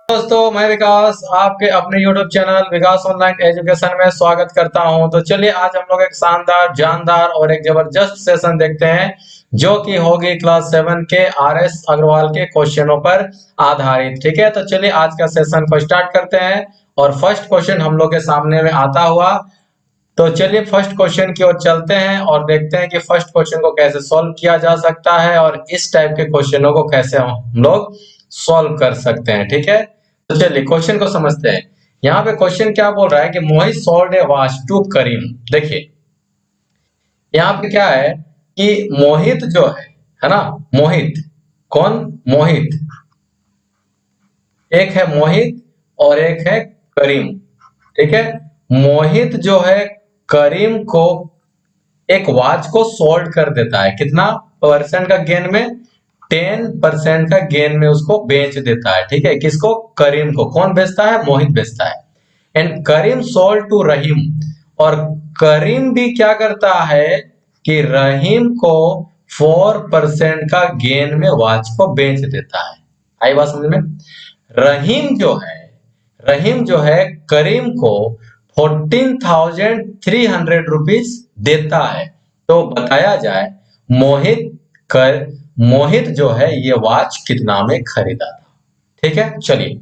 दोस्तों, मैं विकास आपके अपने YouTube चैनल विकास ऑनलाइन एजुकेशन में स्वागत करता हूं। तो चलिए आज हम लोग एक शानदार, जानदार और एक जबरदस्त सेशन देखते हैं जो कि होगी क्लास 7 के RS अग्रवाल के क्वेश्चनों पर आधारित। ठीक है, तो चलिए आज का सेशन को स्टार्ट करते हैं और फर्स्ट क्वेश्चन हम लोग के सामने में आता हुआ। तो चलिए फर्स्ट क्वेश्चन की ओर चलते हैं और देखते हैं कि फर्स्ट क्वेश्चन को कैसे सॉल्व किया जा सकता है और इस टाइप के क्वेश्चनों को कैसे हम लोग सॉल्व कर सकते हैं। ठीक है, तो चलिए क्वेश्चन को समझते हैं। यहाँ पे क्वेश्चन क्या बोल रहा है कि मोहित सोल्ड ए वॉच टू करीम। देखिए यहाँ पे क्या है कि मोहित जो है ना, मोहित कौन? मोहित, एक है मोहित और एक है करीम। ठीक है, मोहित जो है करीम को एक वॉच को सोल्ड कर देता है। कितना परसेंट का गेन में? 10% का गेन में उसको बेच देता है। ठीक है, किसको? करीम को। कौन बेचता है? मोहित बेचता है। एंड करीम सोल्ड टू रहीम, और करीम भी क्या करता है कि रहीम को 4% का गेन में वॉच को बेच देता है। आई बात समझ में? रहीम जो है रहीम जो है करीम को 14,300 रुपीज देता है। तो बताया जाए मोहित जो है ये वॉच कितना में खरीदा था। ठीक है, चलिए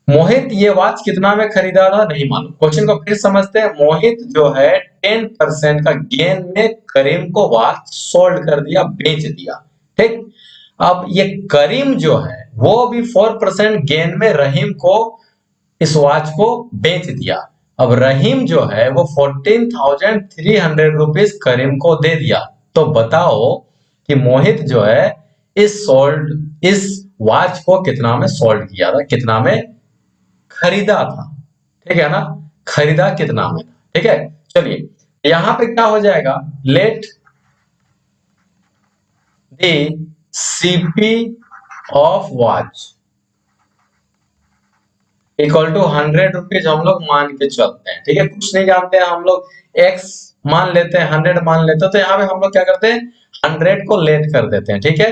मोहित ये वॉच कितना में खरीदा था नहीं मालूम। क्वेश्चन को फिर समझते हैं। मोहित जो है 10% का गेन में करीम को वॉच सोल्ड कर दिया, बेच दिया। ठीक, अब ये करीम जो है वो भी 4% गेन में रहीम को इस वॉच को बेच दिया। अब रहीम जो है वो 14,300 रुपीज करीम को दे दिया। तो बताओ कि मोहित जो है इस वॉच को कितना में सोल्ड किया था, कितना में खरीदा था। ठीक है ना, खरीदा कितना में था। ठीक है, चलिए यहां पे क्या हो जाएगा? Let the CP of watch equal to 100 rupees हम लोग मान के चलते हैं। ठीक है, कुछ नहीं जानते हैं हम लोग, x मान लेते हैं, 100 मान लेते हैं। तो यहाँ पे हम लोग क्या करते हैं? 100 को लेट कर देते हैं। ठीक है,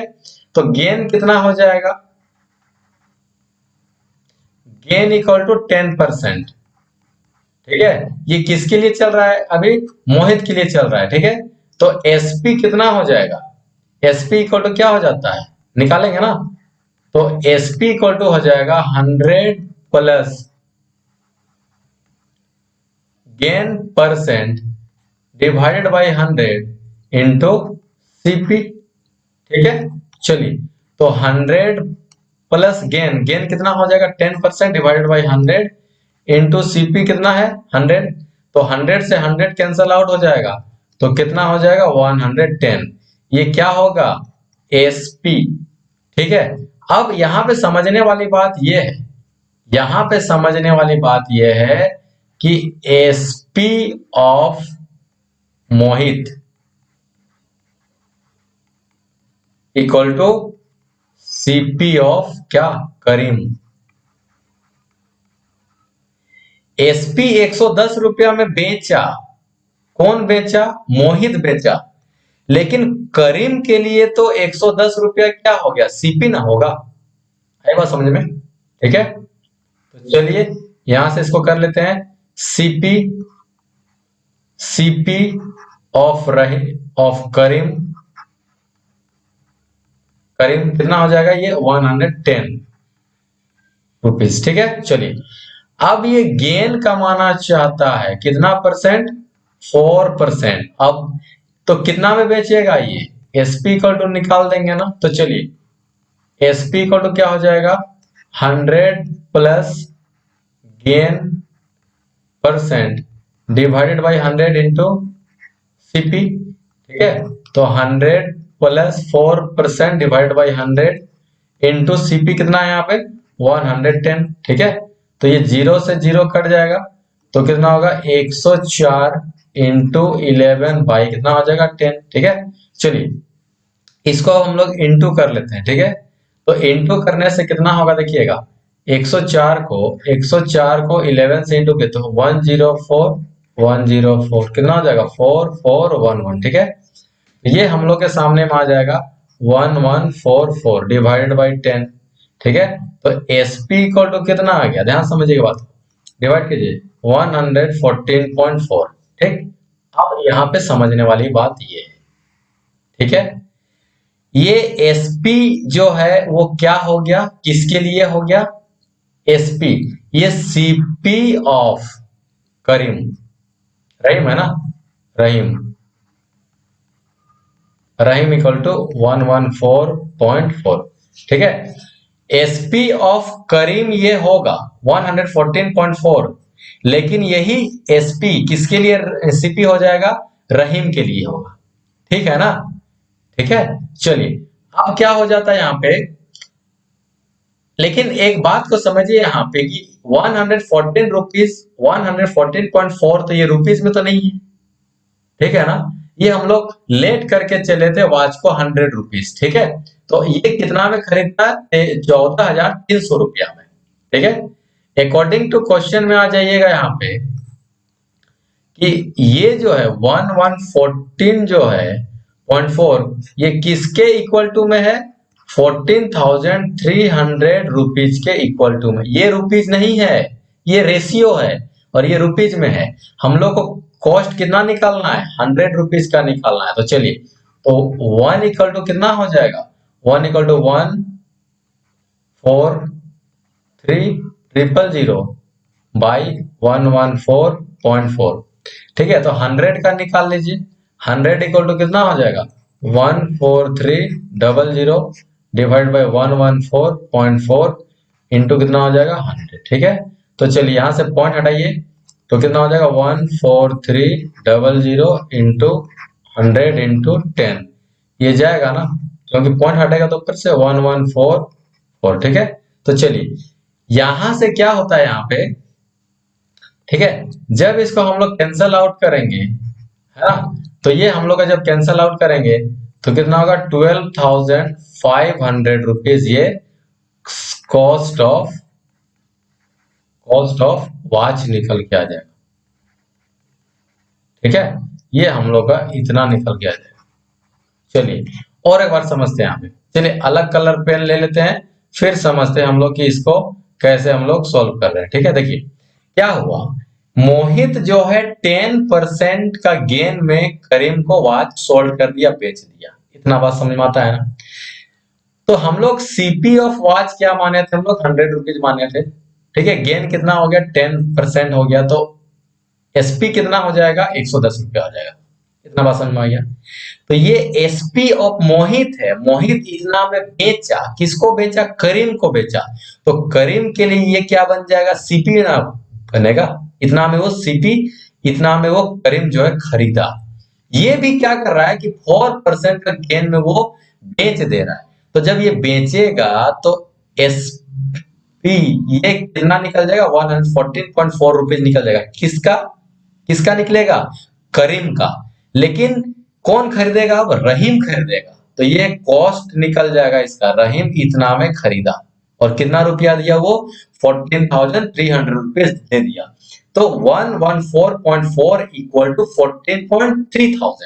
तो गेन कितना हो जाएगा? Gain equal to 10%। ठीक है, ये किसके लिए चल रहा है? अभी मोहित के लिए चल रहा है। ठीक है, तो एसपी कितना हो जाएगा? एसपी इक्वल टू क्या हो जाता है? निकालेंगे ना, तो एसपी इक्वल टू हो जाएगा 100 plus gain percent divided by 100 into CP. ठीक है, चलिए तो 100 प्लस गेन कितना हो जाएगा? 10% डिवाइडेड बाय 100 इंटू सीपी कितना है? 100। तो 100 से 100 कैंसल आउट हो जाएगा, तो कितना हो जाएगा? 110। ये क्या होगा? एसपी। ठीक है, अब यहां पे समझने वाली बात यह है, यहां पे समझने वाली बात यह है कि SP of Mohit equal to CP of क्या? करीम। एसपी 110 रुपया में बेचा। कौन बेचा? मोहित बेचा। लेकिन करीम के लिए तो 110 रुपया क्या हो गया? सीपी ना होगा। है बात समझ में? ठीक है, तो चलिए यहां से इसको कर लेते हैं। सीपी सीपी ऑफ करीम कितना हो जाएगा? ये 110 रुपीज। ठीक है, चलिए अब ये गेन कमाना चाहता है कितना परसेंट? 4%। अब तो कितना में बेचेगा ये? एसपी इक्वल टू निकाल देंगे ना, तो चलिए एसपी इक्वल टू क्या हो जाएगा? 100 plus gain percent divided by 100 into CP. ठीक है, तो 100 plus 4% divided by 100 into CP कितना है यहाँ पे? 110। ठीक है, तो ये 0 से 0 कट जाएगा, तो कितना होगा? 104 इंटू 11 बाई कितना हो जाएगा? 10। ठीक है, चलिए इसको हम लोग इंटू कर लेते हैं। ठीक है, तो इंटू करने से कितना होगा देखिएगा? 104 को 11 से इंटू किया तो 104 कितना हो जाएगा? 4411। ठीक है, ये हम लोग के सामने में आ जाएगा 1144 डिवाइडेड बाई 10। ठीक है, तो एसपी इक्वल टू कितना आ गया, ध्यान समझिएगा बात, डिवाइड कीजिए 114.4। ठीक, अब यहाँ पे समझने वाली बात ये है, ठीक है, ये एसपी जो है वो क्या हो गया, किसके लिए हो गया, एसपी, ये सीपी ऑफ करीम, रहीम है ना, रहीम, रहीम इक्वल टू 114.4। ठीक है, एसपी ऑफ करीम ये होगा 114.4, लेकिन यही एसपी किसके लिए सीपी हो जाएगा, रहीम के लिए होगा। ठीक है ना, ठीक है, चलिए अब क्या हो जाता है यहाँ पे, लेकिन एक बात को समझिए यहाँ पे कि 114 रुपीज 114.4 तो ये रुपीज में तो नहीं है, ठीक है ना, ये हम लोग लेट करके चले थे वॉच को 100 रुपीज, ठीक है, तो ये कितना में खरीदता है, 14,300 रुपया में। ठीक है, अकॉर्डिंग टू क्वेश्चन में आ जाइएगा यहाँ पे कि ये जो है 1114 जो है 0.4 ये किसके इक्वल टू में है, 14,300 रुपीज के इक्वल टू में। ये रुपीज नहीं है, ये रेशियो है और ये रुपीज में है। हम लोग को कॉस्ट कितना निकालना है, 100 रुपीज का निकालना है। तो चलिए, तो 1 इक्वल टू कितना हो जाएगा, 1 इक्वल टू 143,000 बाई 114.4। ठीक है, तो 100 का निकाल लीजिए, 100 इक्वल टू कितना हो जाएगा, 143,000 डिवाइड बाई 114.4 इंटू कितना हो जाएगा 100। ठीक है, तो चलिए यहां से पॉइंट हटाइए, तो कितना हो जाएगा 143,000 इंटू 100 इंटू 10, ये जाएगा ना, क्योंकि पॉइंट हटेगा तो फिर से 1144। ठीक है, तो चलिए यहां से क्या होता है यहाँ पे, ठीक है, जब इसको हम लोग कैंसल आउट करेंगे, है ना, तो ये हम लोग का जब कैंसल आउट करेंगे तो कितना होगा, 12,500 रुपीज ये कॉस्ट ऑफ वॉच निकल के आ जाएगा। ठीक है, ये हम लोग का इतना निकल के आ जाएगा। चलिए और एक बार समझते हैं यहाँ पे, चलिए अलग कलर पेन ले लेते हैं, फिर समझते हैं हम लोग कि इसको कैसे हम लोग सॉल्व कर रहे हैं। ठीक है, देखिए क्या हुआ, मोहित जो है 10% का गेन में करीम को वॉच सोल्ड कर दिया, बेच दिया। इतना बात समझ में आता है ना, तो हम लोग सीपी ऑफ वॉच क्या माने थे, हम लोग 100 रुपीज माने थे। ठीक है, गेन कितना हो गया, 10% हो गया, तो एसपी कितना हो जाएगा, 110 रुपया हो जाएगा। इतना बात समझ में आ गया। तो ये एसपी ऑफ मोहित है, मोहित इतना में बेचा, किसको बेचा, करीम को बेचा, तो करीम के लिए ये क्या बन जाएगा, सीपी ना बनेगा, इतना में वो सीपी, इतना में वो करीम जो है खरीदा। ये भी क्या कर रहा है कि 4% का गेन में वो बेच दे रहा है, तो जब ये बेचेगा तो एसपी ये कितना निकल जाएगा, 114.4 रुपीज निकल जाएगा। किसका, किसका निकलेगा, करीम का, लेकिन कौन खरीदेगा, अब रहीम खरीदेगा, तो ये कॉस्ट निकल जाएगा इसका, रहीम इतना में खरीदा और कितना रुपया दिया वो, 14,300 रुपीज दे दिया, तो 114.4 इक्वल टू 14,300,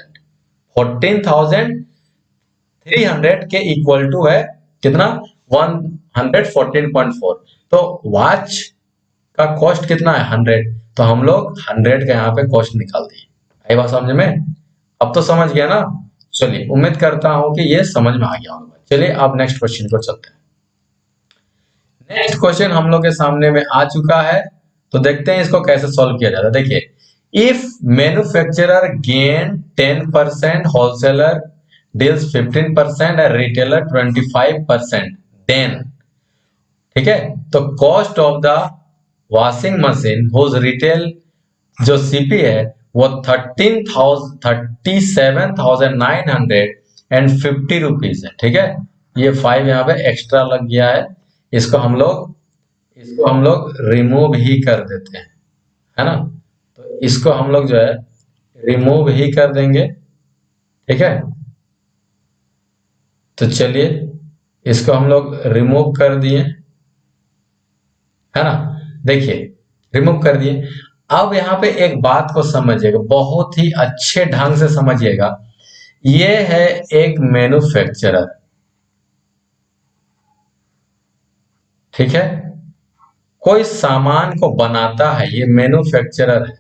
14,300 के इक्वल टू है कितना, 114.4। तो वॉच का कॉस्ट कितना है, 100, तो हम लोग 100 का यहाँ पे कॉस्ट निकाल दिए। आई बात समझ में, अब तो समझ गया ना। चलिए उम्मीद करता हूं कि ये समझ में आ गया होगा। चलिए अब नेक्स्ट क्वेश्चन को चलते हैं। नेक्स्ट क्वेश्चन हम लोग के सामने में आ चुका है, तो देखते हैं इसको कैसे सॉल्व किया जाता है। देखिए, if manufacturer gain 10%, wholesaler deals 15% और रिटेलर 25%, देन, ठीक है, तो cost of the washing machine whose retail जो सीपी है वो 37,950 रुपीज है। ठीक है, ये 5 यहाँ पे एक्स्ट्रा लग गया है, इसको हम लोग रिमूव ही कर देते हैं, है ना, तो इसको हम लोग जो है रिमूव ही कर देंगे। ठीक है, तो चलिए इसको हम लोग रिमूव कर दिए, है ना, देखिए रिमूव कर दिए। अब यहाँ पे एक बात को समझिएगा, बहुत ही अच्छे ढंग से समझिएगा, ये है एक मैन्युफैक्चरर, ठीक है, कोई सामान को बनाता है, ये मैन्युफैक्चरर है,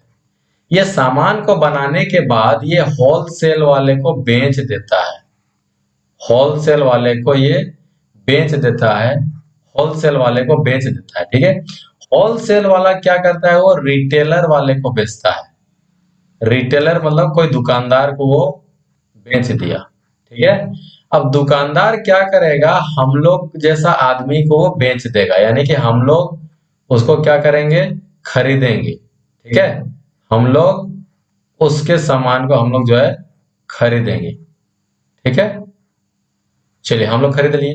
ये सामान को बनाने के बाद ये होलसेल वाले को बेच देता है, होलसेल वाले को ये बेच देता है, होलसेल वाले को बेच देता है। ठीक है, होलसेल वाला क्या करता है, वो रिटेलर वाले को बेचता है। रिटेलर मतलब कोई दुकानदार को वो बेच दिया। ठीक है, अब दुकानदार क्या करेगा, हम लोग जैसा आदमी को वो बेच देगा, यानी कि हम लोग उसको क्या करेंगे, खरीदेंगे। ठीक है, हम लोग उसके सामान को हम लोग जो है खरीदेंगे। ठीक है, चलिए हम लोग खरीद लिए।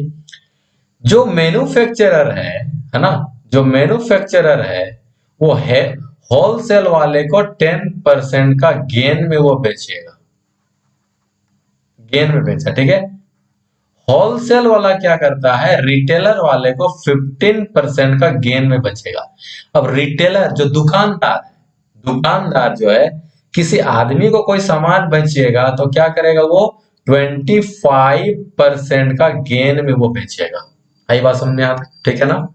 जो मैन्युफैक्चरर है ना, जो मैन्युफैक्चरर है वो है होलसेल वाले को 10% का गेन में वो बेचेगा, गेन में बेचा। ठीक है, होलसेल वाला क्या करता है, रिटेलर वाले को 15% का गेन में बचेगा। अब रिटेलर जो दुकानदार है, दुकानदार जो है किसी आदमी को कोई सामान बेचेगा तो क्या करेगा, वो 25% का गेन में वो बेचेगा। आई बात समझ में आता, ठीक है ना।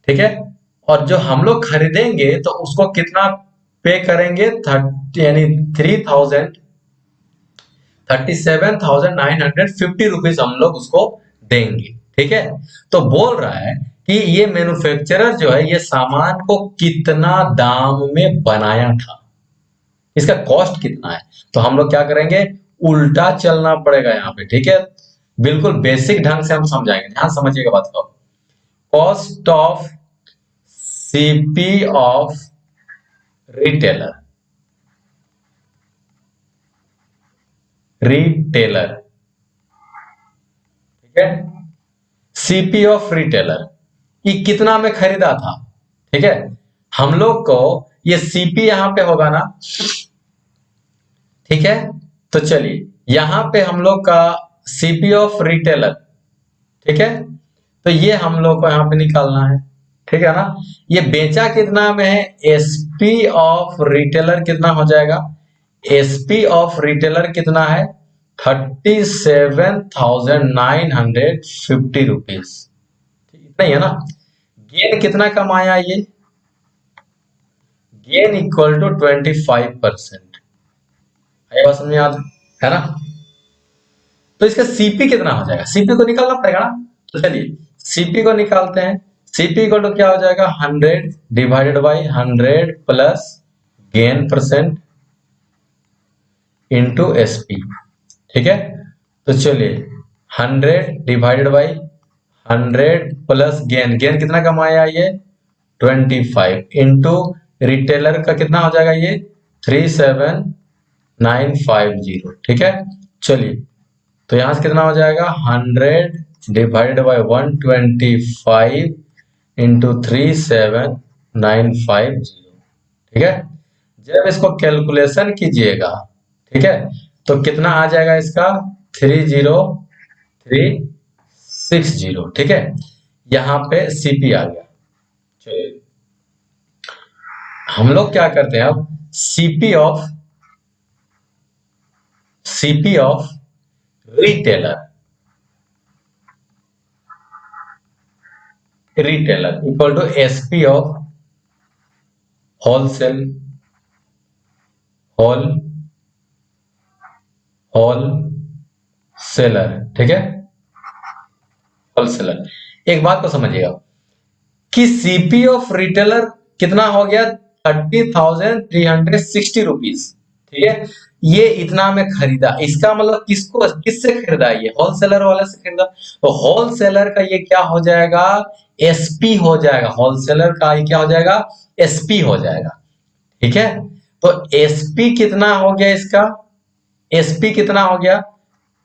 ठीक है, और जो हम लोग खरीदेंगे तो उसको कितना पे करेंगे, 30 यानी 37,950 रुपीज हम लोग उसको देंगे। ठीक है, तो बोल रहा है कि ये मैन्युफैक्चरर जो है ये सामान को कितना दाम में बनाया था, इसका कॉस्ट कितना है। तो हम लोग क्या करेंगे, उल्टा चलना पड़ेगा यहाँ पे। ठीक है, बिल्कुल बेसिक ढंग से हम समझाएंगे, ध्यान समझिएगा बात को। Cost of CP of retailer, retailer. ठीक है, सीपी ऑफ रिटेलर ये कितना में खरीदा था। ठीक है, हम लोग को ये सीपी यहां पे होगा ना। ठीक है, तो चलिए यहां पे हम लोग का सीपी ऑफ रिटेलर। ठीक है, तो ये हम लोग को यहां पे निकालना है। ठीक है ना, ये बेचा कितना में है, एसपी ऑफ रिटेलर कितना हो जाएगा, एसपी ऑफ रिटेलर कितना है, 37,950 रुपीज। इतना ही है ना। गेन कितना कमाया ये, गेन इक्वल टू 25%। आया बात समझ याद है ना। तो इसका सीपी कितना हो जाएगा, सीपी को निकालना पड़ेगा ना। तो चलिए सीपी को निकालते हैं। सीपी इक्वल टू क्या हो जाएगा, 100 divided by 100 plus gain percent into SP. ठीक है, तो चलिए 100 divided by 100 plus gain, gain कितना कमाया ये 25 इंटू रिटेलर का कितना हो जाएगा ये 37,950। ठीक है, चलिए तो यहां से कितना हो जाएगा, 100 डिवाइडेड बाई 125 इंटू 37,950। ठीक है, जब इसको कैलकुलेशन कीजिएगा, ठीक है, तो कितना आ जाएगा इसका 30360। ठीक है, यहां पे सीपी आ गया। चलिए हम लोग क्या करते हैं अब, CP of retailer, retailer equal to SP of wholesale, wholesaler. ठीक है, होलसेलर। एक बात को समझिएगा कि सीपी ऑफ रिटेलर कितना हो गया, 30,360 रुपीज। ठीक है, ये इतना में खरीदा, इसका मतलब किसको, किससे खरीदा, ये होलसेलर वाले से खरीदा। तो होलसेलर का ये क्या हो जाएगा, एसपी हो जाएगा, होलसेलर का ये क्या हो जाएगा, एसपी हो जाएगा। ठीक है, तो एसपी कितना हो गया इसका, एसपी कितना हो गया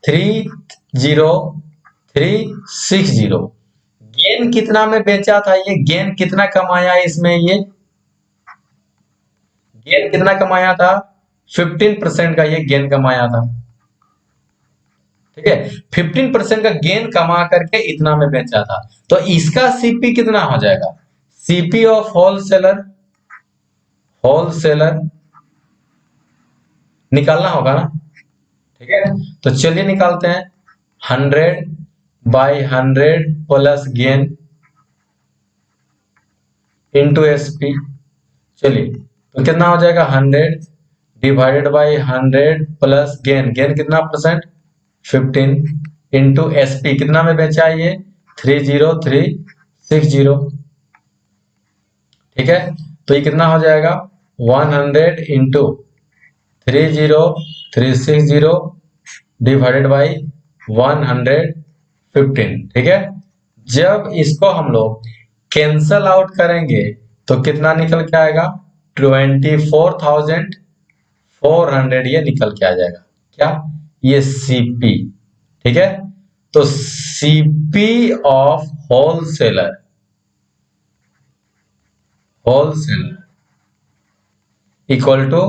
30360। गेन कितना में बेचा था, ये गेन कितना कमाया इसमें, ये गेन कितना कमाया था, 15% का ये गेन कमाया था। ठीक है, 15% का गेन कमा करके इतना में बेचा था। तो इसका सीपी कितना हो जाएगा, सीपी ऑफ होलसेलर, होलसेलर निकालना होगा ना। ठीक है, तो चलिए निकालते हैं। 100 by 100 plus gain into SP. चलिए तो कितना हो जाएगा 100 divided by 100 plus gain, gain कितना परसेंट 15 इंटू एसपी, कितना में बेचा है ये 30360। ठीक है, तो ये कितना हो जाएगा 100 इंटू 30360 डिवाइडेड बाई 115। ठीक है, जब इसको हम लोग कैंसल आउट करेंगे तो कितना निकल के आएगा 24,400 ये निकल के आ जाएगा। क्या, ये सीपी। ठीक है, तो CP of wholesaler, wholesaler equal to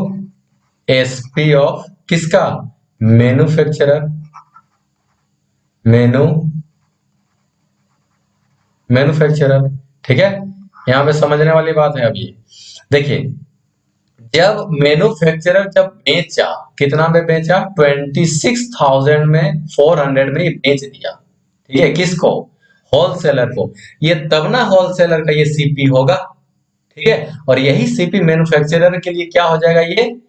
SP of किसका, मैन्युफैक्चरर, मैन्युफैक्चरर। ठीक है, यहां पे समझने वाली बात है। अभी देखिए, जब मैन्युफैक्चरर जब बेचा, कितना में बेचा 26,000 में 400 में ये बेच दिया। ठीक है, किसको, होलसेलर को। ये तब ना होलसेलर का ये सीपी होगा। ठीक है, और यही सीपी मैन्युफैक्चरर के लिए क्या हो जाएगा, ये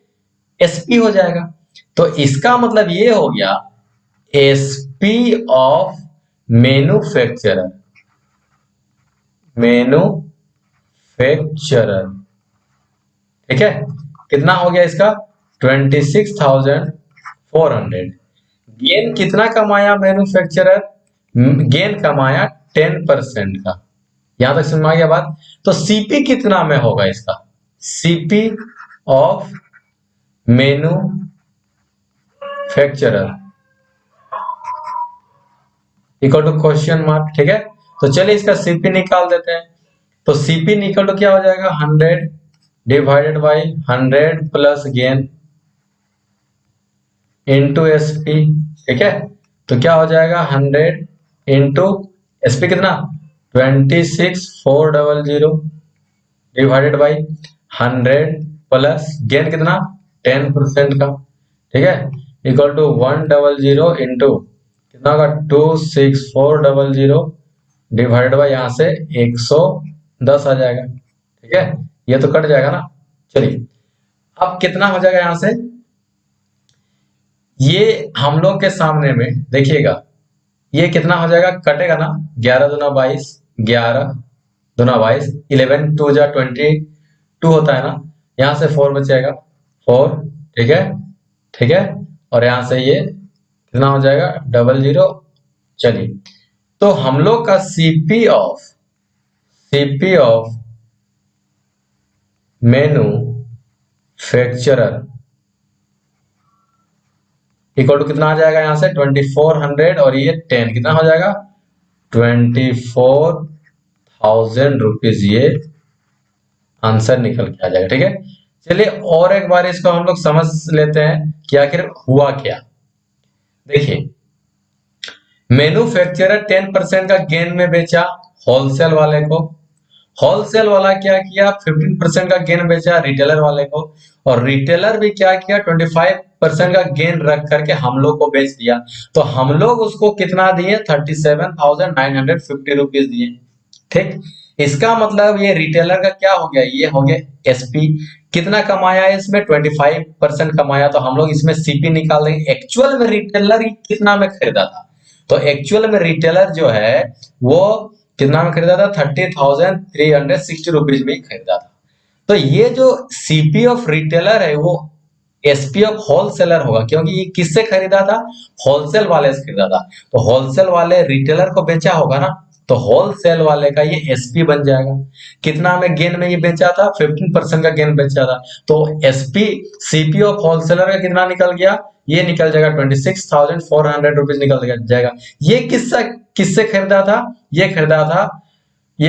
एसपी हो जाएगा। तो इसका मतलब ये हो गया एसपी ऑफ मैन्युफैक्चरर, मैन्युफैक्चरर। ठीक है, कितना हो गया इसका 26,400। गेन कितना कमाया मैन्युफैक्चरर, गेन कमाया 10% का। यहां तक समझ में आ गया बात। तो सीपी कितना में होगा इसका, CP of manufacturer equal to question mark. ठीक है, तो चलिए इसका सीपी निकाल देते हैं। तो सीपी निकल टू क्या हो जाएगा 100 divided by 100 plus gain into SP. ठीक है, तो क्या हो जाएगा 100 इंटू एसपी कितना 26,400 डिवाइडेड बाई 100 प्लस गेन कितना 10% का। ठीक है, इक्वल टू 100 इंटू कितना होगा 26400 डिवाइडेड बाई यहाँ से 110 आ जाएगा। ठीक है, ये तो कट जाएगा ना। चलिए अब कितना हो जाएगा यहां से, ये हम लोग के सामने में देखिएगा, ये कितना हो जाएगा, कटेगा ना 11 दूना 22, 11 दूना 22, 11 2 जा 22 होता है ना। यहां से 4 बचेगा 4। ठीक है, ठीक है, और यहां से ये कितना हो जाएगा 00। चलिए तो हम लोग का CP of manufacturer equal to कितना आ जाएगा यहां से 2400 और ये 10 कितना हो जाएगा 24,000 रुपीज, ये आंसर निकल के आ जाएगा। ठीक है, चलिए और एक बार इसको हम लोग समझ लेते हैं कि आखिर हुआ क्या। देखिए, मैन्युफैक्चरर 10% का गेन में बेचा होलसेल वाले को, होलसेल वाला क्या किया 15% का गेन बेचा रिटेलर वाले को, और रिटेलर भी क्या किया 25% का गेन रख करके हम लोग को बेच दिया। तो हम लोग उसको कितना दिए 37,950 रुपीज दिए। ठीक, इसका मतलब ये रिटेलर का क्या हो गया, ये हो गया एसपी। कितना कमाया है इसमें 25% कमाया, तो हम लोग इसमें सीपी निकाल देंगे। एक्चुअल में रिटेलर कितना में खरीदा था, तो एक्चुअल में रिटेलर जो है वो कितना में खरीदा था 30,360 रुपीज में ही खरीदा था। तो ये जो सीपी ऑफ रिटेलर है वो एसपी ऑफ होलसेलर होगा, क्योंकि ये किससे खरीदा था, होलसेल वाले से खरीदा था। तो होलसेल वाले रिटेलर को बेचा होगा ना, तो होलसेल वाले का ये एसपी बन जाएगा। कितना में गेन में ये बेचा था 15% का गेन बेचा था, तो एसपी सीपी ऑफ होलसेलर का कितना निकल गया, ये निकल जाएगा 26,400 रुपीज निकल जाएगा। ये किससे खरीदा था, ये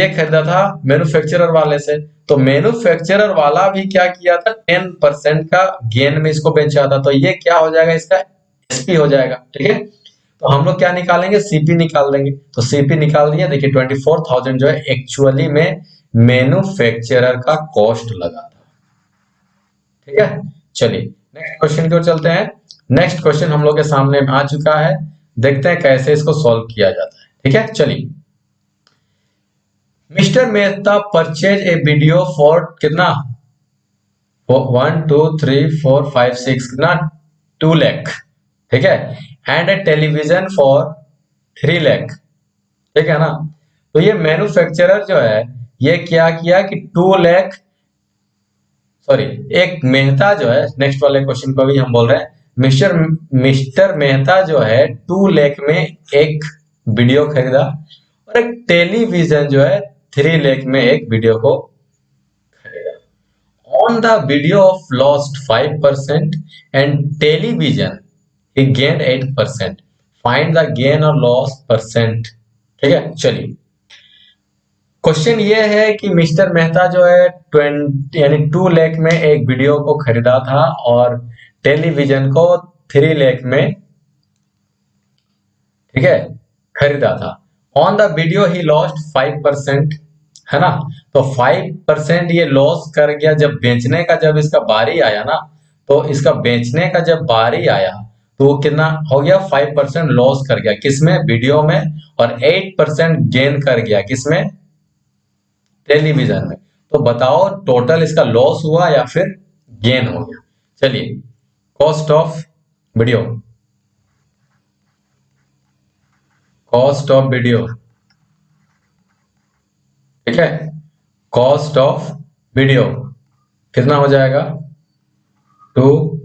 खरीदा था मैन्युफैक्चरर वाले से। तो मैन्युफैक्चरर वाला भी क्या किया था 10% का गेन में इसको बेचा था, तो ये क्या हो जाएगा इसका एसपी हो जाएगा। ठीक है, तो हम लोग क्या निकालेंगे सीपी निकाल देंगे। तो सीपी निकाल दिया, देखिए 24,000 जो है एक्चुअली में मैन्युफैक्चरर का कॉस्ट लगा था। ठीक है, चलिए नेक्स्ट क्वेश्चन की ओर चलते हैं। नेक्स्ट क्वेश्चन हम लोग के सामने आ चुका है, देखते हैं कैसे इसको सॉल्व किया जाता है। ठीक है, चलिए mister Mehta purchase a video for कितना 1 2 3 4 5 6 कितना 2 लाख, ठीक है, and A television for 3 lakh, ठीक है ना। तो ये मैन्युफैक्चरर जो है ये क्या किया कि 2 लाख, सॉरी, एक मेहता जो है, नेक्स्ट वाले क्वेश्चन को भी हम बोल रहे हैं, मिस्टर मेहता जो है 2 लाख में एक वीडियो खरीदा, और एक टेलीविजन जो है 3 लाख में एक वीडियो को खरीदा। On the video of lost 5% and television he gained 8%, find the gain और लॉस परसेंट, ठीक है। चलिए क्वेश्चन ये है कि मिस्टर मेहता जो है 20 यानी 2 लाख में एक वीडियो को खरीदा था और टेलीविजन को 3 लाख में, ठीक है, खरीदा था। On the video he lost 5%, है ना। तो 5% ये लॉस कर गया जब बेचने का, जब इसका बारी आया ना, तो इसका बेचने का जब बारी आया तो वो कितना हो गया 5% लॉस कर गया किसमें, वीडियो में, और 8% गेन कर गया किसमें, टेलीविजन में। तो बताओ टोटल इसका लॉस हुआ या फिर गेन हो गया। चलिए cost of video, cost of video, ठीक है, कॉस्ट ऑफ वीडियो कितना हो जाएगा 2,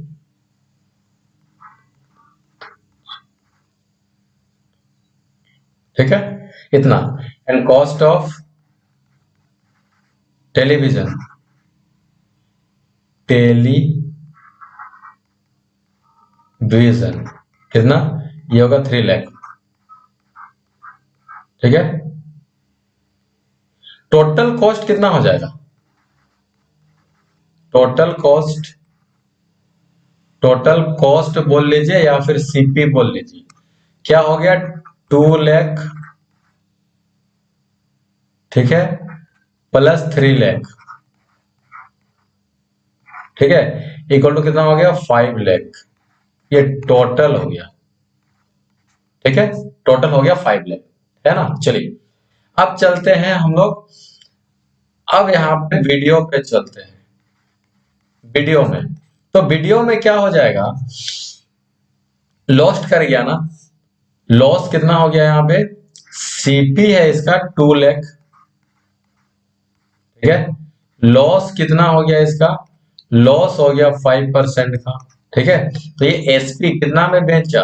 ठीक है, इतना, and cost of television, television कितना, ये होगा 3 लाख, ठीक है। टोटल कॉस्ट कितना हो जाएगा, टोटल कॉस्ट, टोटल कॉस्ट बोल लीजिए या फिर सीपी बोल लीजिए, क्या हो गया 2 लाख, ठीक है, प्लस 3 लाख, ठीक है, इक्वल टू कितना हो गया 5 लाख। ये टोटल हो गया, ठीक है, टोटल हो गया 5 लाख, है ना। चलिए अब चलते हैं हम लोग, अब यहाँ पे वीडियो पे चलते हैं। वीडियो में, तो वीडियो में क्या हो जाएगा, लॉस्ट कर गया ना, लॉस कितना हो गया यहाँ पे, सीपी है इसका 2 लाख, ठीक है, लॉस कितना हो गया इसका, लॉस हो गया 5% का, ठीक है। तो ये एसपी कितना में बेचा,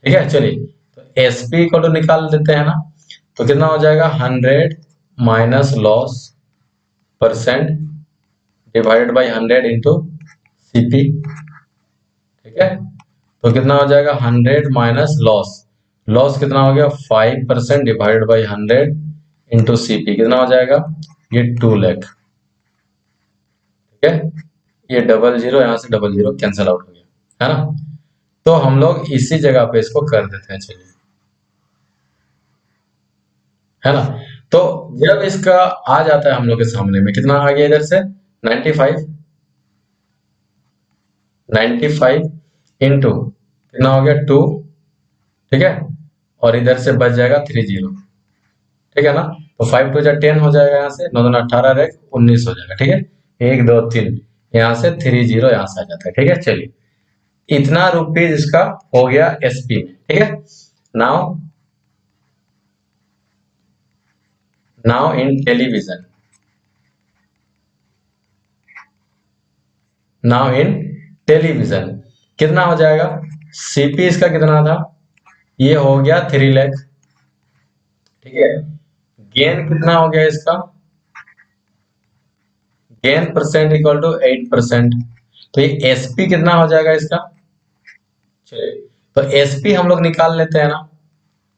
ठीक है। चलिए तो एसपी को तो निकाल देते हैं ना, तो कितना हो जाएगा 100 minus loss percent divided by 100 into CP, ठीक है। तो कितना हो जाएगा 100 माइनस लॉस, लॉस कितना हो गया 5% डिवाइडेड बाई 100 इंटू सीपी, कितना हो जाएगा ये 2 लाख, ठीक है। ये 00 यहाँ से 00 कैंसिल आउट हो गया, है ना। तो हम लोग इसी जगह पे इसको कर देते हैं, चलिए, है ना। तो जब इसका आ जाता है हम लोग के सामने में, कितना आ गया इधर से 95, 95 इंटू कितना हो गया 2, ठीक है, और इधर से बच जाएगा 30, ठीक है ना। तो 5 2 10 हो जाएगा, यहाँ से 9 2 18 रह 19 हो जाएगा, ठीक है। 1 2 3 यहाँ से 30 यहाँ से आ जाता है, ठीक है। चलिए इतना रुपीज इसका हो गया एसपी में, ठीक है। Now now in television, now in television कितना हो जाएगा, सीपी इसका कितना था, ये हो गया 3 लाख, ठीक है। गेन कितना हो गया इसका, गेन परसेंट इक्वल टू 8%, तो ये एसपी कितना हो जाएगा इसका, चलिए तो एसपी हम लोग निकाल लेते हैं ना।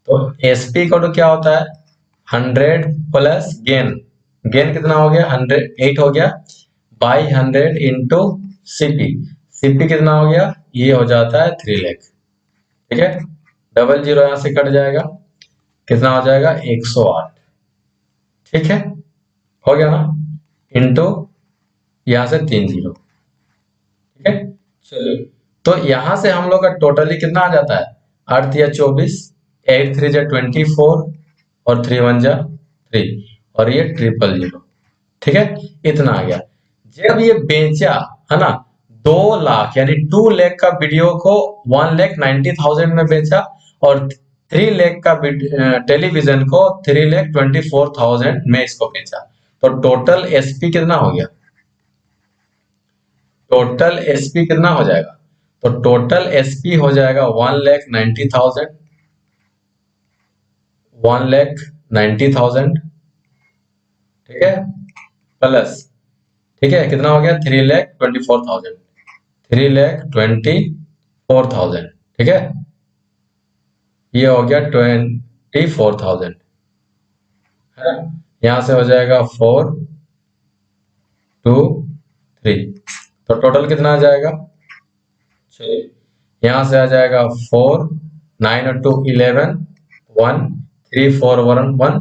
तो एसपी इक्वल टू क्या होता है 100 प्लस गेन, गेन कितना हो गया 100, 8 हो गया, बाई 100 इंटू सीपी, सीपी कितना हो गया, ये हो जाता है 3 लाख, ठीक है। 00 यहां से कट जाएगा, कितना हो जाएगा 108, ठीक है, हो गया ना, इंटू यहां से 3 0, ठीक है। चलिए तो यहां से हम लोग का टोटली कितना आ जाता है 8 या 24, 8 3 जा 24 और 3 1 जा 3, और ये 000, ठीक है, इतना आ गया। जब ये बेचा है ना 2 लाख यानी 2 लाख का वीडियो को 1,90,000 में बेचा, और 3 लाख का टेलीविजन को 3,24,000 में इसको बेचा, तो टोटल एसपी कितना हो गया? टोटल एसपी कितना हो जाएगा? तो टोटल एसपी हो जाएगा 1,90,000, 1,90,000, ठीक है, प्लस, ठीक है, कितना हो गया? 3,24,000, 3,24,000, ठीक है, ये हो गया 24,000 है ना। यहां से हो जाएगा 4, 2, 3, तो टोटल कितना आ जाएगा? चलिए यहां से आ जाएगा 4, 9 और 2 11, 1, 3 4 1 1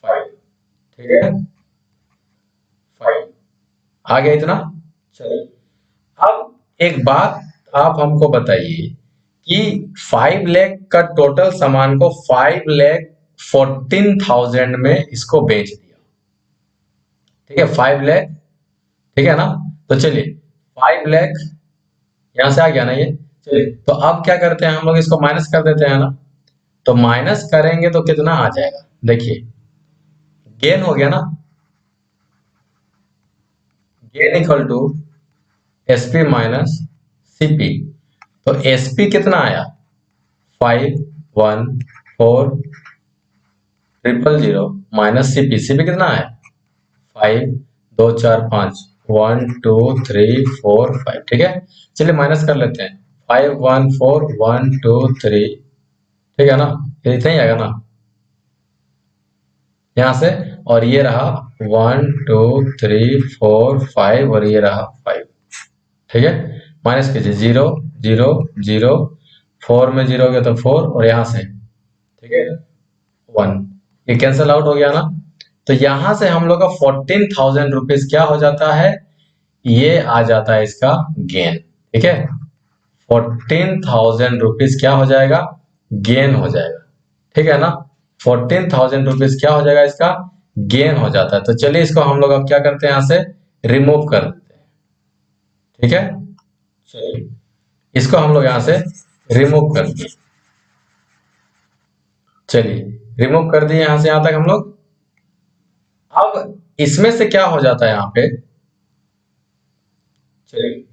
5, ठीक है, 5 आ गया इतना। चलिए अब एक बात आप हमको बताइए कि 5 लाख का टोटल सामान को 5,14,000 में इसको बेच दिया, ठीक है, 5 लाख, ठीक है ना। तो चलिए 5 लाख यहां से आ गया ना ये। चलिए तो अब क्या करते हैं हम लोग, इसको माइनस कर देते हैं ना। तो माइनस करेंगे तो कितना आ जाएगा? देखिए गेन हो गया ना, gain equal to SP minus CP. तो एसपी कितना आया? 5,1,4,000 माइनस सीपी, सीपी कितना है? 5, 2 4 5, 1 2 3 4 5, ठीक है। चलिए माइनस कर लेते हैं, 5 1 4 1 2 3, ठीक है ना, ये इतना ही आएगा ना यहाँ से। और ये रहा 1 2 3 4 5, और ये रहा 5, ठीक है। माइनस कीजिए, 0 0 0, 4 में 0 हो गया तो 4, और यहाँ से, ठीक है, 1, ये कैंसिल आउट हो गया ना। तो यहां से हम लोग का 14,000 रुपीज क्या हो जाता है? ये आ जाता है इसका गेन, ठीक है, 14,000 रुपीज क्या हो जाएगा? गेन हो जाएगा, ठीक है ना। 14,000 रुपीज क्या हो जाएगा? इसका गेन हो जाता है। तो चलिए इसको हम लोग अब क्या करते हैं, यहां से रिमूव कर देते हैं, ठीक है। चलिए इसको हम लोग यहां से रिमूव कर दिए, चलिए रिमूव कर दिए यहां से यहां तक हम लोग। अब इसमें से क्या हो जाता है यहाँ पे? चलिए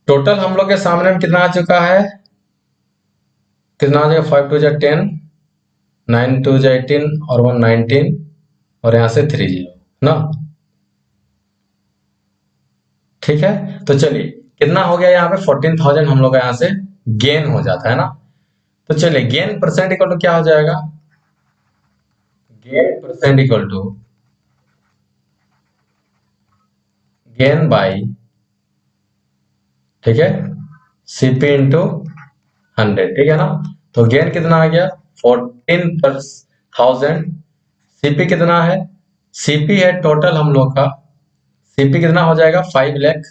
टोटल हम लोग के सामने में कितना आ चुका है? कितना आ जाएगा? 5 2 जा 10, 9 2 जा 18, और 1 19, और यहां से 3 0 ना, ठीक है। तो चलिए कितना हो गया यहाँ पे? 14,000 हम लोग यहां से गेन हो जाता है ना। तो चलिए गेन परसेंट इक्वल टू क्या हो जाएगा? Gain percent equal to gain by, ठीक है, सीपी इंटू 100, ठीक है ना। तो गेन कितना आ गया? 14,000। सीपी कितना है? सीपी है टोटल हम लोग का, सीपी कितना हो जाएगा? 5 लाख,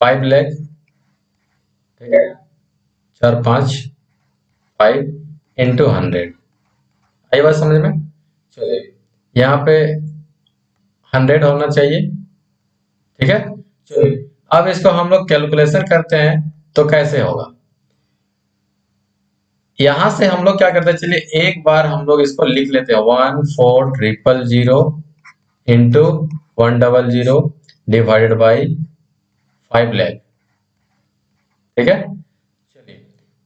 5 लाख, ठीक है, 4 5 5 इंटू 100, आई बात समझ में? चलिए यहाँ पे 100 होना चाहिए, ठीक है। चलिए अब इसको हम लोग कैलकुलेशन करते हैं तो कैसे होगा? यहां से हम लोग क्या करते हैं, चलिए एक बार हम लोग इसको लिख लेते हैं, 14,000 इंटू 100 डिवाइडेड बाई 5 लाख, ठीक है। चलिए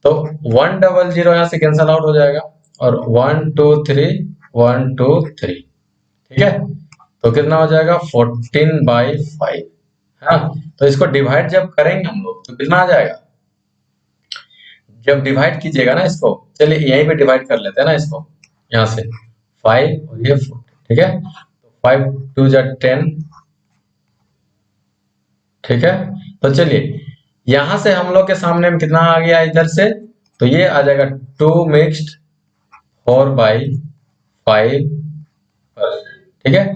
तो 100 यहां से कैंसल आउट हो जाएगा, और 1 2 3 1 2 3, ठीक है। तो कितना हो जाएगा? 14/5 है ना। तो इसको डिवाइड जब करेंगे हम लोग तो कितना आ जाएगा? जब डिवाइड कीजिएगा ना इसको, चलिए यहीं पे डिवाइड कर लेते हैं ना इसको, यहाँ से 5 और ये 4, ठीक है। तो 5 2 जा 10, ठीक है। तो चलिए यहां से हम लोग के सामने में कितना आ गया इधर से? तो ये आ जाएगा 2 मिक्स्ड 4/5, ठीक है,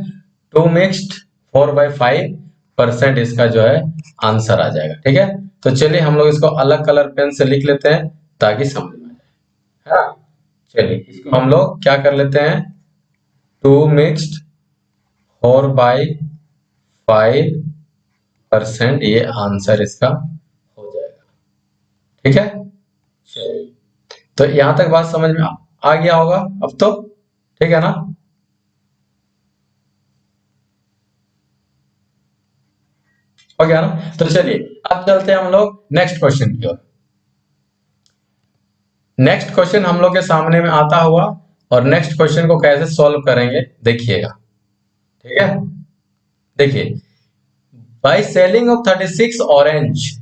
2 मिक्स्ड 4/5% इसका जो है आंसर आ जाएगा, ठीक है। तो चलिए हम लोग इसको अलग कलर पेन से लिख लेते हैं ताकि समझ में आ जाए, है ना। चलिए इसको हम लोग क्या कर लेते हैं, 2 मिक्स्ड 4/5%, ये आंसर इसका हो जाएगा। ठीक है, चलिए, तो यहां तक बात समझ में आ गया होगा अब तो, ठीक है ना। हो गया ना, तो चलिए अब चलते हैं हम लोग नेक्स्ट क्वेश्चन की ओर। नेक्स्ट क्वेश्चन हम लोग के सामने में आता हुआ, और नेक्स्ट क्वेश्चन को कैसे सॉल्व करेंगे देखिएगा। ठीक है, देखिए, by selling of 36 orange,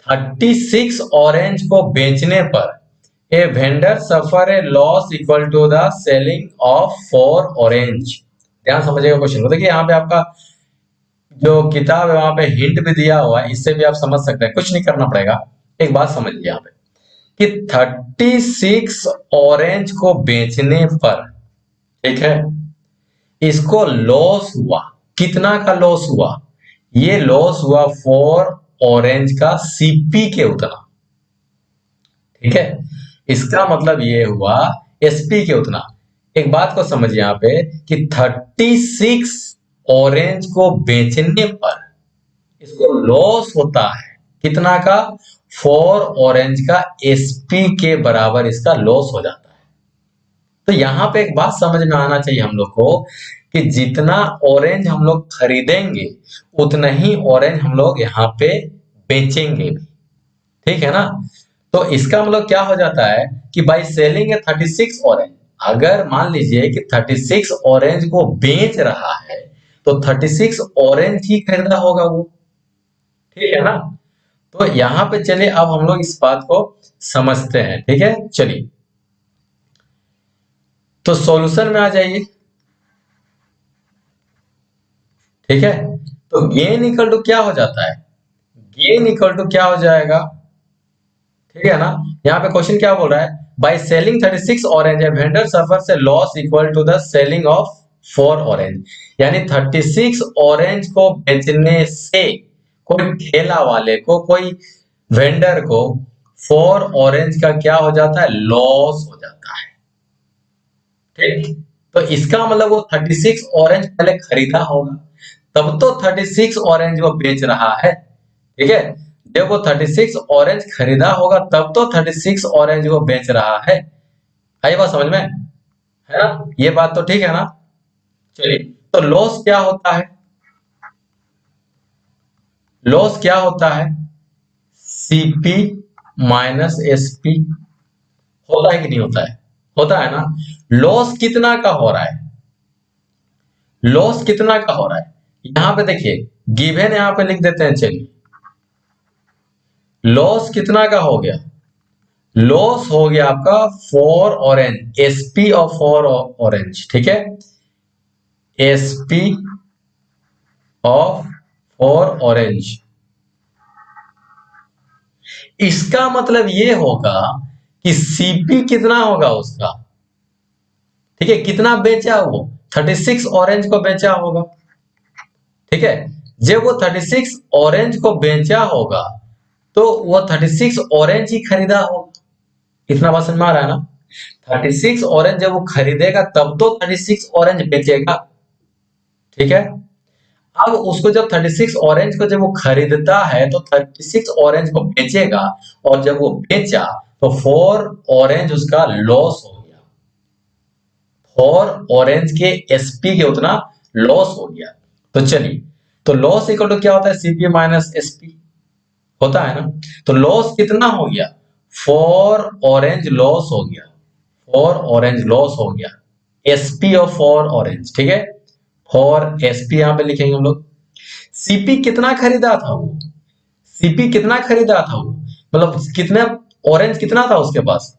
36 orange को बेचने पर a vendor suffer a loss equal to the selling of 4 orange. ध्यान समझिएगा क्वेश्चन को। देखिए यहाँ पे आपका जो किताब है वहां पे हिंट भी दिया हुआ है, इससे भी आप समझ सकते हैं, कुछ नहीं करना पड़ेगा। एक बात समझिए यहाँ पे कि 36 ऑरेंज को बेचने पर, ठीक है, इसको लॉस हुआ। कितना का लॉस हुआ? ये लॉस हुआ 4 ऑरेंज का सीपी के उतना। ठीक है, इसका मतलब ये हुआ एसपी के उतना। एक बात को समझिए यहाँ पे कि 36 ऑरेंज को बेचने पर इसको लॉस होता है कितना का? 4 ऑरेंज का एसपी के बराबर इसका लॉस हो जाता है। तो यहां पे एक बात समझ में आना चाहिए हम लोग को कि जितना ऑरेंज हम लोग खरीदेंगे उतना ही ऑरेंज हम लोग यहाँ पे बेचेंगे भी। ठीक है ना। तो इसका मतलब क्या हो जाता है कि बाई सेलिंग ए 36 ऑरेंज, अगर मान लीजिए कि 36 ऑरेंज को बेच रहा है तो 36 ऑरेंज ही खरीदा होगा वो। ठीक है ना। तो यहां पे चलिए अब हम लोग इस बात को समझते हैं। ठीक है, चलिए तो सॉल्यूशन में आ जाइए। ठीक है, तो गेन इक्वल टू क्या हो जाता है? गेन इक्वल टू क्या हो जाएगा? ठीक है ना। यहाँ पे क्वेश्चन क्या बोल रहा है? By selling 36 orange a vendor suffers a loss equal to the selling of 4 orange. यानी 36 ऑरेंज को बेचने से कोई ठेला वाले को, कोई वेंडर को 4 ऑरेंज का क्या हो जाता है? लॉस हो जाता है। ठीक, तो इसका मतलब वो 36 ऑरेंज पहले खरीदा होगा, तब तो 36 ऑरेंज वो बेच रहा है। ठीक है, जब वो 36 ऑरेंज खरीदा होगा तब तो 36 ऑरेंज वो बेच रहा है। आई बात समझ में, है ना? ये बात तो ठीक है ना। चलिए, तो लॉस क्या होता है? लॉस क्या होता है? CP minus SP. होता है कि नहीं होता है? होता है ना। लॉस कितना का हो रहा है? लॉस कितना का हो रहा है? यहां पे देखिए, गिवन यहां पे लिख देते हैं। चलिए, लॉस कितना का हो गया? लॉस हो गया आपका 4 ऑरेंज, एसपी ऑफ 4 ऑरेंज। ठीक है, एसपी ऑफ 4 ऑरेंज। इसका मतलब ये होगा कि सीपी कितना होगा उसका? ठीक है, कितना बेचा वो? 36 ऑरेंज को बेचा होगा। ठीक है, जब वो 36 ऑरेंज को बेचा होगा तो वो 36 ऑरेंज ही खरीदा होगा। इतना बात समझ में आ रहा है ना। 36 ऑरेंज जब वो खरीदेगा तब तो 36 ऑरेंज बेचेगा। ठीक है, अब उसको जब 36 ऑरेंज को जब वो खरीदता है तो 36 ऑरेंज को बेचेगा, और जब वो बेचा तो 4 ऑरेंज उसका लॉस हो गया। 4 ऑरेंज के एसपी के उतना लॉस हो गया। तो चलिए, तो लॉस इक्वल टू क्या होता है? सीपी माइनस एसपी होता है ना। तो लॉस कितना हो गया? 4 ऑरेंज लॉस हो गया। 4 ऑरेंज लॉस हो गया, एसपी ऑफ 4 ऑरेंज। ठीक है, 4 एसपी यहां पे लिखेंगे हम लोग। सीपी कितना खरीदा था वो? सीपी कितना खरीदा था वो, मतलब कितना ऑरेंज कितना था उसके पास?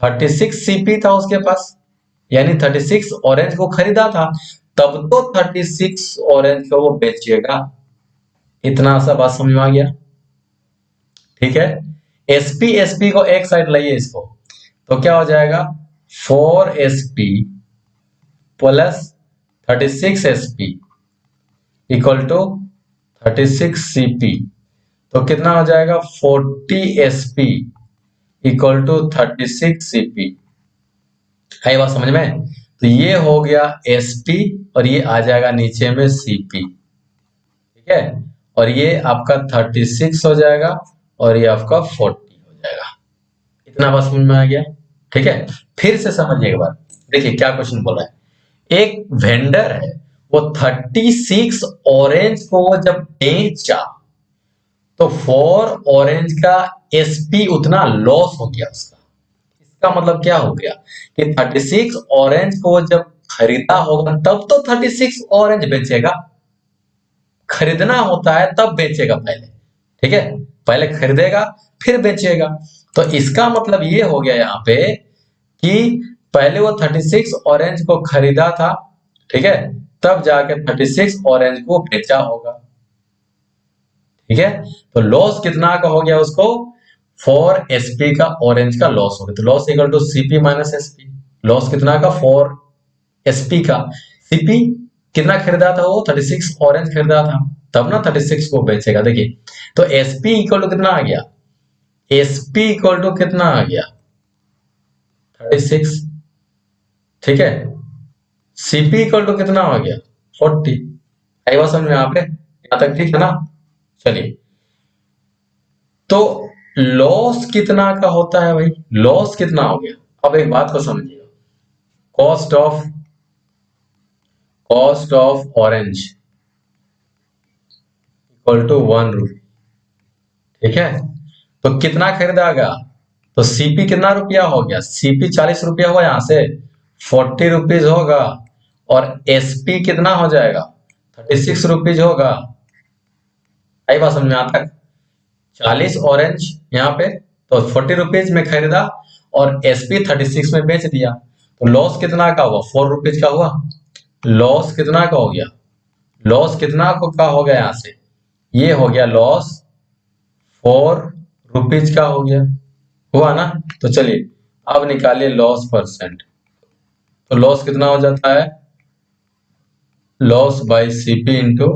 36 सीपी था उसके पास, यानी 36 ऑरेंज को खरीदा था, तब तो 36 ऑरेंज को वो बेचेगा। इतना सा बात समझ में आ गया। ठीक है, एसपी एसपी को एक साइड लाइए इसको, तो क्या हो जाएगा? 4 SP plus 36 SP equal to 36 CP. तो कितना हो जाएगा? 40 एसपी इक्वल टू 36 सीपी। है ये बात समझ में? तो ये हो गया एसपी और ये आ जाएगा नीचे में सीपी, ठीक है। और ये आपका 36 हो जाएगा और ये आपका 40 हो जाएगा। इतना बस समझ में आ गया, ठीक है। फिर से समझिए एक बार, देखिए क्या क्वेश्चन बोल रहा है। एक वेंडर है, वो 36 ऑरेंज को वो जब बेचा तो 4 ऑरेंज का एसपी उतना लॉस हो गया उसका। इसका मतलब क्या हो गया कि 36 ऑरेंज को जब खरीदा होगा तब तो 36 ऑरेंज बेचेगा। खरीदना होता है तब बेचेगा पहले, ठीक है। पहले खरीदेगा फिर बेचेगा। तो इसका मतलब ये हो गया यहाँ पे कि पहले वो 36 ऑरेंज को खरीदा था, ठीक है, तब जाके 36 ऑरेंज को बेचा होगा, ठीक है। तो लॉस कितना का हो गया उसको, 4 एसपी का ऑरेंज का लॉस हो गया। तो loss equal to CP minus SP. Loss कितना का, 4 एसपी का। सीपी कितना खरीदा था वो, 36 ऑरेंज खरीदा था, तब ना 36 को बेचेगा। देखिए तो एसपी इक्वल टू कितना आ गया, एसपी इक्वल टू कितना आ गया, 36, ठीक है। सीपी इक्वल टू कितना हो गया, 40। आई बात समझ में यहाँ पे, यहाँ तक ठीक है ना। चलिए, तो लॉस कितना का होता है भाई, लॉस कितना हो गया। अब एक बात को समझिएगा, cost of orange equal to 1 rupee, ठीक है। तो कितना खरीदागा, तो सीपी कितना रुपया हो गया, सीपी 40 रुपया हुआ, यहां से 40 रुपीज होगा। और एसपी कितना हो जाएगा, 36 रुपीज होगा। आई बात समझ में, यहाँ तक 40 ऑरेंज यहाँ पे, तो 40 रुपीज में खरीदा और एसपी 36 में बेच दिया। तो लॉस कितना का हुआ, 4 रुपीज का हुआ। लॉस कितना का हो गया, लॉस कितना को का हो गया, यहां से ये हो गया लॉस 4 रुपीज का हो गया, हुआ ना। तो चलिए अब निकालिए लॉस परसेंट। तो लॉस कितना हो जाता है, लॉस बाई सीपी इंटू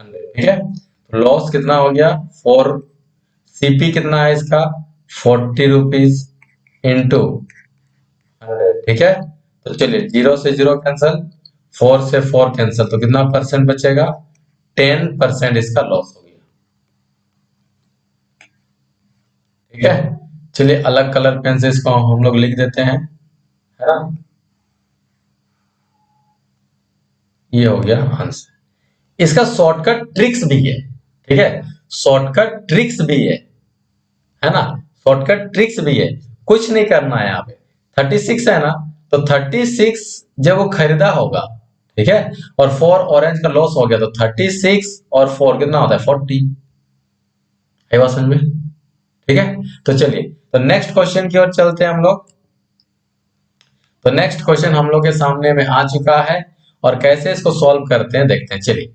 100, ठीक है। तो लॉस कितना हो गया, 4, सीपी कितना है इसका, 40 रुपीज इंटू 100, ठीक है। तो चलिए 0 से 0 कैंसल, 4 से 4 कैंसल, तो कितना परसेंट बचेगा, 10% इसका लॉस हो गया, ठीक है। चलिए अलग कलर पेन से इसको हम लोग लिख देते हैं, है ना। ये हो गया आंसर। इसका शॉर्टकट ट्रिक्स भी है, ठीक है, शॉर्टकट ट्रिक्स भी है ना। शॉर्टकट ट्रिक्स भी है, कुछ नहीं करना है यहाँ पे। 36 है ना, तो 36 जब वो खरीदा होगा, ठीक है, और 4 ऑरेंज का लॉस हो गया, तो 36 और 4 कितना होता है, 40। है बात समझ में, ठीक है। तो चलिए, तो नेक्स्ट क्वेश्चन की ओर चलते हैं हम लोग। तो नेक्स्ट क्वेश्चन हम लोग के सामने में आ चुका है और कैसे इसको सॉल्व करते हैं देखते हैं। चलिए,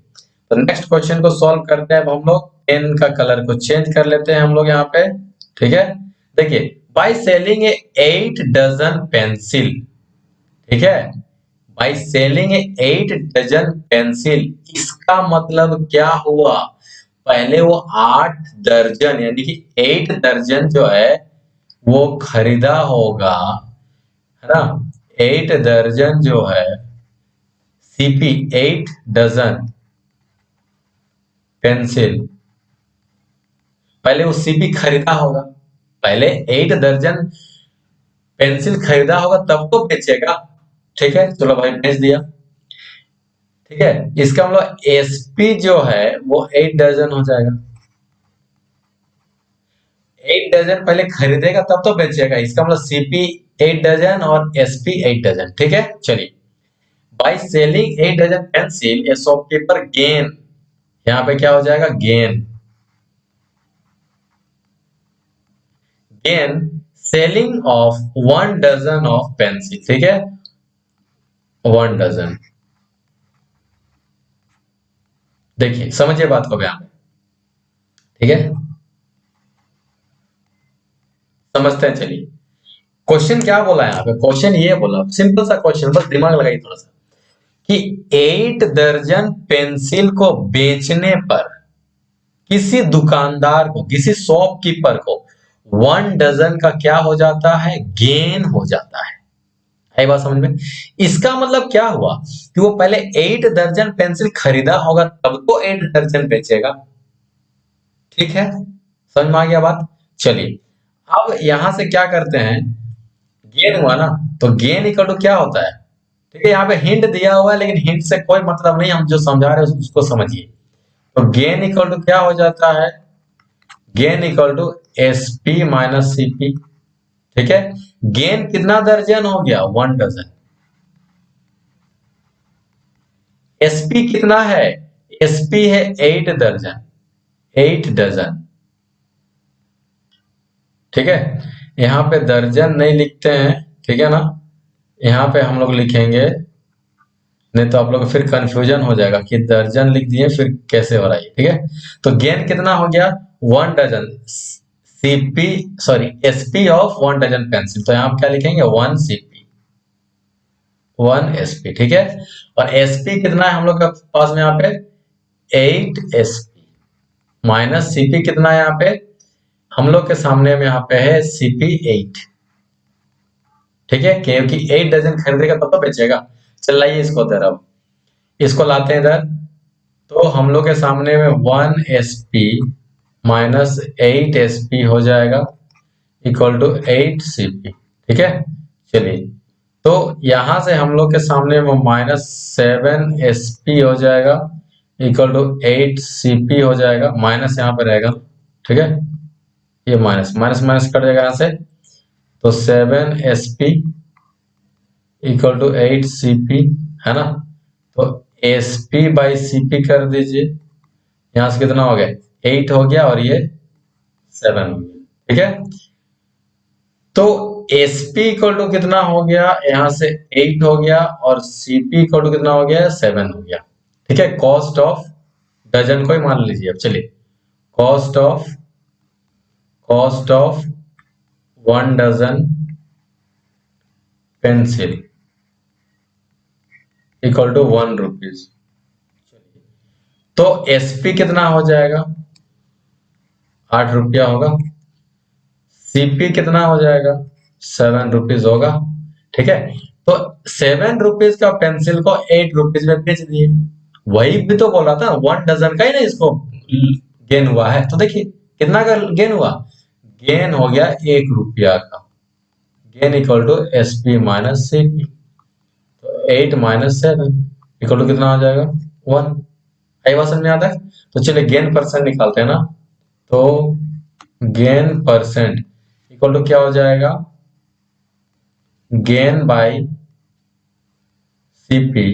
तो नेक्स्ट क्वेश्चन को सॉल्व करते हैं। अब हम लोग पेन का कलर को चेंज कर लेते हैं हम लोग यहाँ पे, ठीक है। देखिए, by selling a 8 dozen pencil, ठीक है, by selling a 8 dozen pencil, इसका मतलब क्या हुआ, पहले वो 8 दर्जन यानी कि 8 दर्जन जो है वो खरीदा होगा, है ना। 8 दर्जन जो है सीपी, 8 डजन पेंसिल, पहले वो सीपी खरीदा होगा, पहले 8 दर्जन पेंसिल खरीदा होगा तब तो बेचेगा, ठीक है। चलो भाई बेच दिया, ठीक है। इसका मतलब एसपी जो है वो 8 दर्जन हो जाएगा। 8 डजन पहले खरीदेगा तब तो बेचेगा, इसका मतलब सीपी 8 डजन और एसपी 8 डजन, ठीक है। चलिए, by selling 8 dozen pencil a shopkeeper gain, यहाँ पे क्या हो जाएगा, gain, gain selling of 1 dozen of pencil, ठीक है, 1 डजन। देखिए समझिए बात को बयान, ठीक है, समझते हैं। चलिए, क्वेश्चन क्या बोला है यहाँ पे, क्वेश्चन ये बोला, सिंपल सा क्वेश्चन, बस दिमाग लगाइए थोड़ा सा, कि 8 दर्जन पेंसिल को बेचने पर किसी दुकानदार को, किसी शॉपकीपर को 1 डजन का क्या हो जाता है, गेन हो जाता है। आई बात समझ में? इसका मतलब क्या हुआ कि वो पहले 8 दर्जन पेंसिल खरीदा होगा तब तो 8 दर्जन बेचेगा। ठीक है, समझ में आ गया बात? चलिए अब यहां से क्या करते हैं, गेन हुआ ना, तो गेन इक्वल टू क्या होता है? ठीक है, यहाँ पे हिंट दिया हुआ है लेकिन हिंट से कोई मतलब नहीं, हम जो समझा रहे हैं उसको समझिए। तो गेन इक्वल टू क्या हो जाता है? Gain equal to SP minus CP. ठीक है, गेन कितना दर्जन हो गया? 1 डजन। एसपी कितना है? एसपी है 8 दर्जन, 8 डजन। ठीक है, यहाँ पे दर्जन नहीं लिखते हैं, ठीक है ना, यहाँ पे हम लोग लिखेंगे, नहीं तो आप लोग फिर कंफ्यूजन हो जाएगा कि दर्जन लिख दिए फिर कैसे हो रहा है। ठीक है, तो गेन कितना हो गया? 1 dozen CP, sorry SP of 1 dozen pencil, तो यहाँ क्या लिखेंगे? 1 सीपी, 1 एसपी। ठीक है, और एसपी कितना है हम लोग के पास में यहाँ पे? 8 एसपी माइनस सीपी कितना है यहाँ पे? हम लोग के सामने में यहाँ पे है सीपी 8। ठीक है, क्योंकि 8 डजन खरीदेगा तब तो बेचेगा। चल लाइए इसको इधर, अब इसको लाते हैं इधर, तो हम लोग के सामने में 1 एसपी माइनस 8 एसपी हो जाएगा इक्वल टू 8 सीपी। ठीक है, चलिए तो यहां से हम लोग के सामने में माइनस 7 एसपी हो जाएगा इक्वल टू 8 सीपी हो जाएगा, माइनस यहाँ पे रहेगा। ठीक है, ये माइनस माइनस माइनस कट जाएगा यहाँ से, तो 7 एसपी इक्वल टू 8 सीपी, है ना, तो एसपी बाई सीपी कर दीजिए, यहां से कितना हो गया? 8 हो गया और ये 7 हो गया। ठीक है, तो एसपी इक्वल टू कितना हो गया? यहां से 8 हो गया और सीपी इक्वल टू कितना हो गया? 7 हो गया। ठीक है, कॉस्ट ऑफ डजन को ही मान लीजिए। अब चलिए, cost of 1 dozen pencil equal to 1 rupees. तो एसपी कितना हो जाएगा? 8 रुपया होगा। सीपी कितना हो जाएगा? 7 रुपीज होगा। ठीक है, तो 7 रुपीज का पेंसिल को 8 रुपीज में बेच दिए। वही भी तो बोला था, 1 डजन का ही ना इसको गेन हुआ है। तो देखिए कितना का गेन हुआ? गेन हो गया 1 रुपया का। Gain equal to SP minus CP, तो 8 माइनस 7 इक्वल टू कितना हो जाएगा? 1। आई बात समझ में आता है? तो चलिए गेन परसेंट निकालते हैं ना, तो गेन परसेंट इक्वल टू क्या हो जाएगा? Gain by CP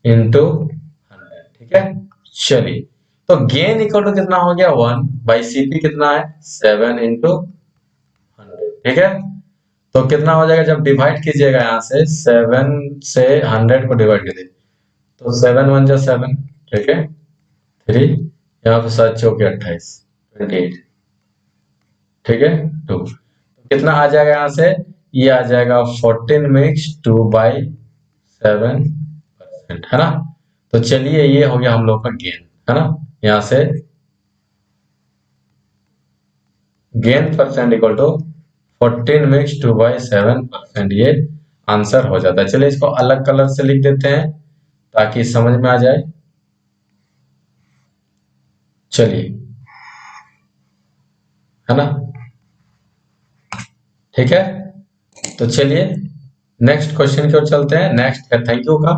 into 100। ठीक है, चलिए तो गेन इक्वल टू कितना हो गया? 1 बाई सीपी कितना है? 7 इंटू 100। ठीक है, तो कितना हो जाएगा जब डिवाइड कीजिएगा, यहाँ से 7 से 100 को डिवाइड कीजिए, तो 7 1 जा 7। ठीक है, 3 यहाँ पे 7 चौके 28, 28। ठीक है, 2 कितना आ जाएगा यहाँ से? ये आ जाएगा 14 मिक्स 2/7%, है ना। तो चलिए ये हो गया हम लोग का गेन, है ना, यहाँ से gain percent equal to 14 mix 2/7%, ये आंसर हो जाता है। चलिए इसको अलग कलर से लिख देते हैं ताकि समझ में आ जाए। चलिए, है ना, ठीक है, तो चलिए नेक्स्ट क्वेश्चन की ओर चलते हैं। नेक्स्ट है थैंक यू का।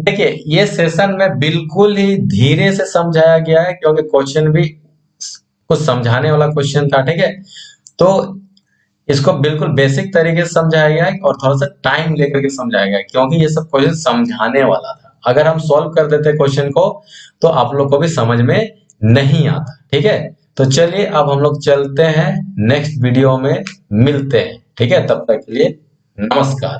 देखिए ये सेशन में बिल्कुल ही धीरे से समझाया गया है क्योंकि क्वेश्चन भी कुछ समझाने वाला क्वेश्चन था। ठीक है, तो इसको बिल्कुल बेसिक तरीके से समझाया गया है और थोड़ा सा टाइम लेकर के समझाया गया है क्योंकि ये सब क्वेश्चन समझाने वाला था। अगर हम सॉल्व कर देते क्वेश्चन को तो आप लोग को भी समझ में नहीं आता। ठीक है, तो चलिए अब हम लोग चलते हैं, नेक्स्ट वीडियो में मिलते हैं। ठीक है, तब तक के लिए नमस्कार।